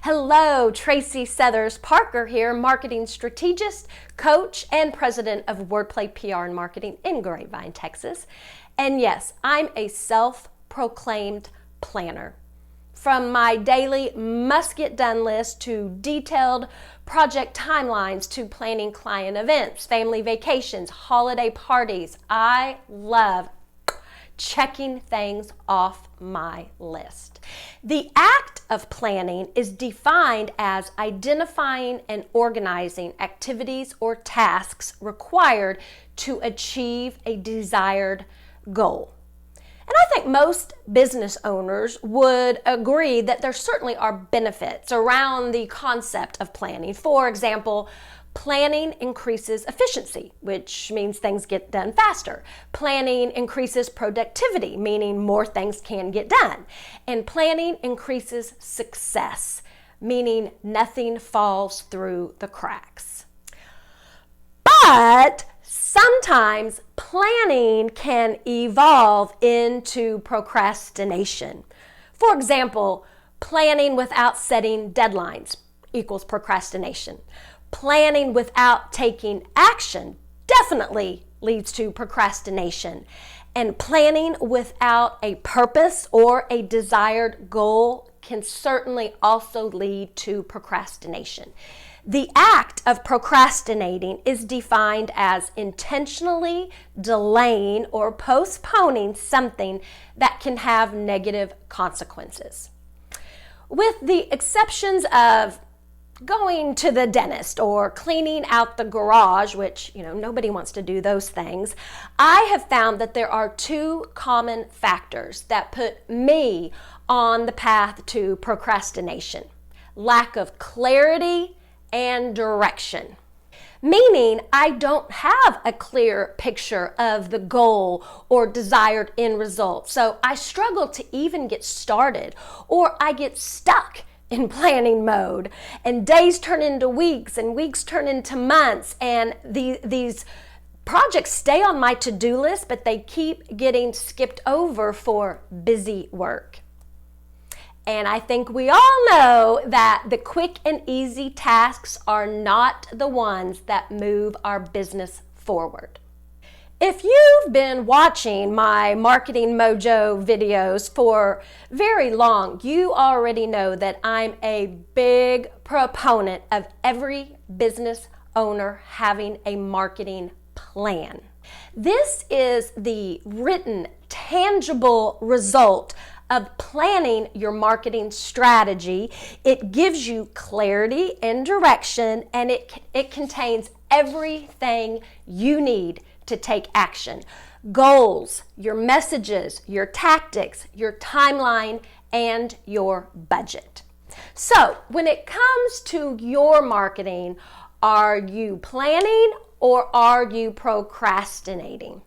Hello, Tracy Sethers Parker here, marketing strategist, coach, and president of Wordplay PR and Marketing in Grapevine, Texas. And yes, I'm a self-proclaimed planner. From my daily must-get-done list to detailed project timelines to planning client events, family vacations, holiday parties, I love checking things off my list. The act of planning is defined as identifying and organizing activities or tasks required to achieve a desired goal. And I think most business owners would agree that there certainly are benefits around the concept of planning. For example, planning increases efficiency, which means things get done faster. Planning increases productivity, meaning more things can get done. And planning increases success, meaning nothing falls through the cracks. But sometimes planning can evolve into procrastination. For example, planning without setting deadlines equals procrastination. Planning without taking action definitely leads to procrastination. And planning without a purpose or a desired goal can certainly also lead to procrastination. The act of procrastinating is defined as intentionally delaying or postponing something that can have negative consequences. With the exceptions of going to the dentist or cleaning out the garage, which, nobody wants to do those things, I have found that there are two common factors that put me on the path to procrastination: lack of clarity and direction. Meaning I don't have a clear picture of the goal or desired end result. So I struggle to even get started, or I get stuck in planning mode, and days turn into weeks and weeks turn into months, and these projects stay on my to-do list, but they keep getting skipped over for busy work. And I think we all know that the quick and easy tasks are not the ones that move our business forward. If you've been watching my Marketing Mojo videos for very long, you already know that I'm a big proponent of every business owner having a marketing plan. This is the written, tangible result of planning your marketing strategy. It gives you clarity and direction, and it contains everything you need to take action: goals, your messages, your tactics, your timeline, and your budget. So when it comes to your marketing, are you planning or are you procrastinating?